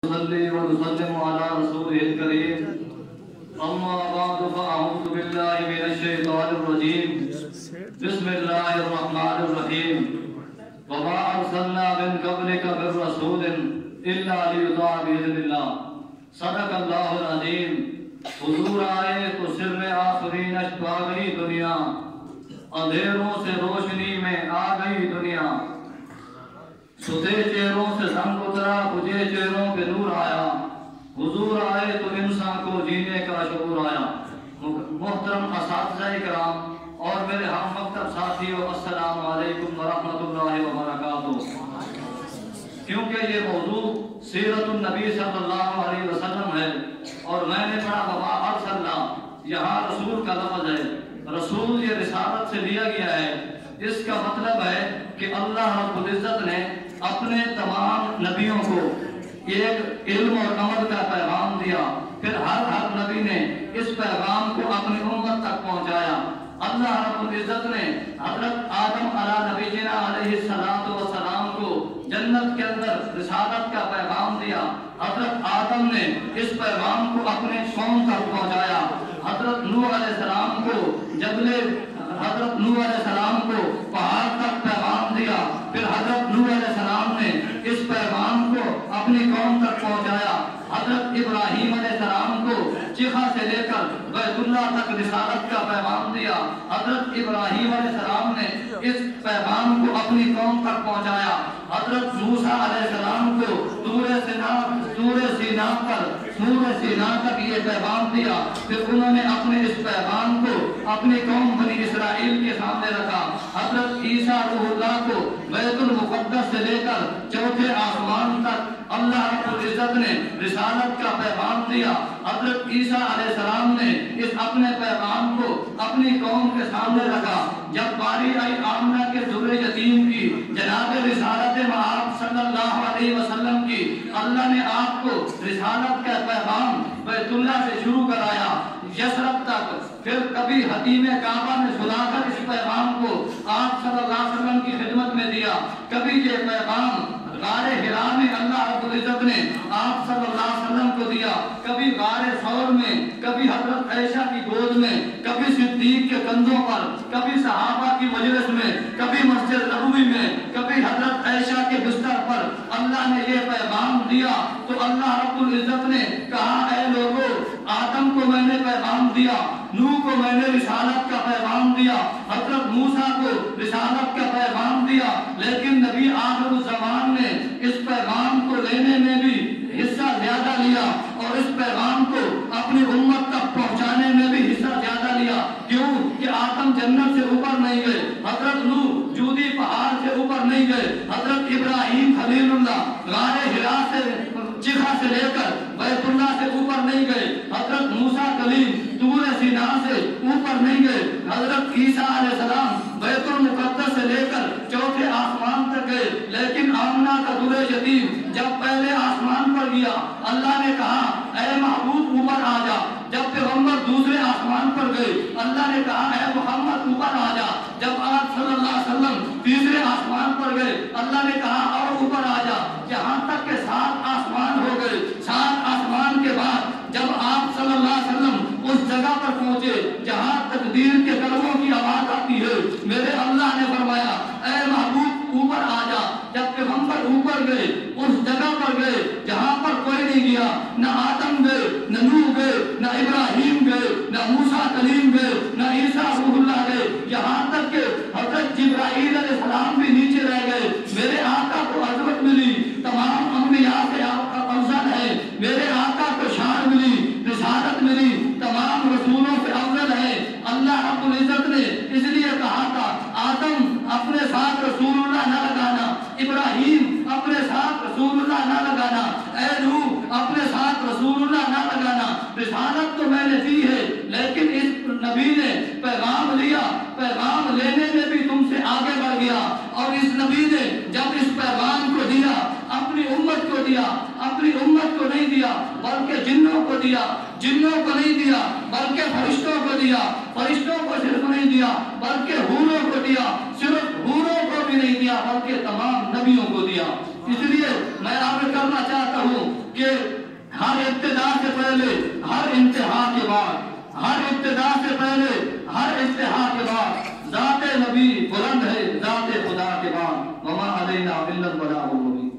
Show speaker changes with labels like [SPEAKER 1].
[SPEAKER 1] نصلي ونسلم على رسوله الكريم أما بعد فأعوذ بالله من الشيطان الرجيم بسم الله الرحمن الرحيم وما أرسلنا من قبلك من رسول إلا ليطاع بإذن الله صدق الله العظيم حضور آئے تو سر آخرین اشبا گئی دنیا اندھیروں سے روشنی میں آ گئی دنیا ستے چہروں سے زنگ اترا بجھے چہروں پہ نور آیا حضور آئے تو انسان کو جینے کا شعور آیا محترم اساتذہ کرام اور میرے ہم مکتب ساتھیوں السلام علیکم ورحمۃ اللہ وبرکاتہ۔ کیونکہ یہ موضوع سیرت النبی صلی اللہ علیہ وسلم ہے اور میں نے پڑھا وما ارسلنا، یہاں رسول کا لفظ ہے، رسول یہ رسالت سے لیا گیا ہے۔ اس کا مطلب ہے کہ اللہ رب العزت نے اپنے تمام نبیوں کو ایک علم اور عمل کا پیغام دیا، پھر ہر نبی نے اس پیغام کو اپنی امت تک پہنچایا۔ اللہ رب العزت نے حضرت آدم علیہ نبینا علیہ السلام کو جنت کے اندر رسالت کا پیغام دیا۔ حضرت آدم نے اس پیغام کو اپنے قوم تک پہنچایا۔ حضرت نوح علیہ السلام کو حضرت نوح علیہ السلام کو پہاڑ تک پیغام دیا، پھر حضرت نوح علیہ السلام نے اس پیغام کو اپنی قوم تک پہنچایا۔ حضرت ابراہیم علیہ السلام کو چیخا سے لے کر بیت اللہ تک رسالت کا پیغام دیا۔ حضرت ابراہیم علیہ السلام نے اس پیغام کو اپنی قوم تک پہنچایا۔ حضرت موسیٰ علیہ السلام کو طور سینا تک یہ پیغام دیا، پھر انہوں نے اپنے اس پیغام کو اپنی قوم بنی اسرائیل کے سامنے رکھا۔ حضرت عیسیٰ روح اللہ کو بیت المقدس سے لے کر چوتھے آسمان تک اللہ رب العزت نے رسالت کا پیغام دیا۔ حضرت عیسیٰ علیہ السلام نے اس اپنے پیغام کو اپنی قوم کے سامنے رکھا۔ جب باری آئی آمنہ کے ذر یتیم کی، جناب رسالت مآب صلی اللہ علیہ وسلم کی، اللہ نے آپ کو رسالت کا پیغام بیت اللہ سے شروع کرایا یثرب تک، پھر کبھی حتیم کعبہ میں سنا کر اس پیغام کو آپ صلی اللہ علیہ وسلم کی خدمت میں دیا، کبھی یہ پیغام غار حرا میں اللہ رب العزت نے آپ صلی اللہ علیہ وسلم کو دیا، کبھی غار ثور میں، کبھی حضرت عائشہ کی گود میں، کبھی صدیق کے کندھوں پر، کبھی صحابہ کی مجلس میں، کبھی مسجد نبوی میں، کبھی حضرت عائشہ کے بستر پر اللہ نے یہ پیغام دیا۔ تو اللہ رب العزت نے کہا اے لوگو، آدم کو میں نے پیغام دیا، نوح کو میں نے رسالت کا پیغام دیا، حضرت موسیٰ کو رسالت کا پیغام دیا، لیکن نبی آخر الزمان نے اس پیغام کو لینے میں بھی حصہ زیادہ لیا اور اس پیغام کو اپنی امت تک پہنچانے میں بھی حصہ زیادہ لیا۔ کیوں کہ آدم جنت سے اوپر نہیں گئے، حضرت نوح جودی پہاڑ سے اوپر نہیں گئے، حضرت ابراہیم خلیل اللہ غار حرا سے چیخا سے لے کر بیت اللہ سے اوپر نہیں گئے، حضرت موسیٰ کلیم طور سینا سے اوپر نہیں گئے، حضرت عیسیٰ علیہ السلام بیت المقدس سے لے کر چوتھے آسمان تک گئے، لیکن آمنہ کا ذر یتیم جب پہلے آسمان پر گیا، اللہ نے کہا اے محبوب اوپر آ جا۔ جب پیغمبر دوسرے آسمان پر گئے، اللہ نے کہا اے محمد اوپر آ جا۔ جب آپ صلی اللہ علیہ وسلم تیسرے آسمان پر گئے، اللہ نے کہا اور اوپر آ جا، یہاں تک کہ 7 آسمان ہو گئے۔ 7 آسمان کے بعد جب آپ صلی اللہ علیہ وسلم اس جگہ پر پہنچے جہاں تقدیر کے قلموں کی آواز آتی ہے، میرے اللہ نے فرمایا اے محبوب اوپر آ جا۔ جب پیغمبر اوپر گئے، اس جگہ پر گئے جہاں پر کوئی نہیں گیا، نہ آدم گئے، نہ نوح گئے، نہ ابراہیم گئے، نہ موسیٰ کلیم گئے، نہ عیسیٰ روح اللہ گئے، یہاں تک کہ حضرت جبرائیل علیہ السلام بھی نیچے رہ گئے۔ میرے آقا کو عظمت ملی، تمام انبیاء سے افضل ہے، میرے آقا کو شان ملی، رسالت ملی، تمام رسولوں سے افضل ہے۔ اللہ رب العزت نے اس لیے کہا تھا آدم اپنے ساتھ رسول اللہ نہ لگانا، ابراہیم اپنے ساتھ رسول اللہ نہ لگانا، اے نوح اپنے ساتھ رسول اللہ نہ لگانا۔ رسالت تو میں نے دی ہے، لیکن اس نبی نے پیغام لیا، پیغام لینے میں بھی تم سے آگے بڑھ گیا، اور اس نبی نے جب اس پیغام کو دیا اپنی امت کو دیا، اپنی امت کو نہیں دیا بلکہ جنوں کو دیا، جنوں کو نہیں دیا بلکہ فرشتوں کو دیا، فرشتوں کو صرف نہیں دیا بلکہ حوروں کو دیا، صرف حوروں کو بھی نہیں دیا بلکہ تمام نبیوں کو دیا۔ اس لیے میں عرض کرنا چاہتا ہوں کہ ابتدا سے پہلے ہر انتہا کے بعد، ہر ابتدا سے پہلے ہر انتہا کے بعد ذات نبی بلند ہے ذات خدا کے بعد. وما علینا الا البلاغ المبین.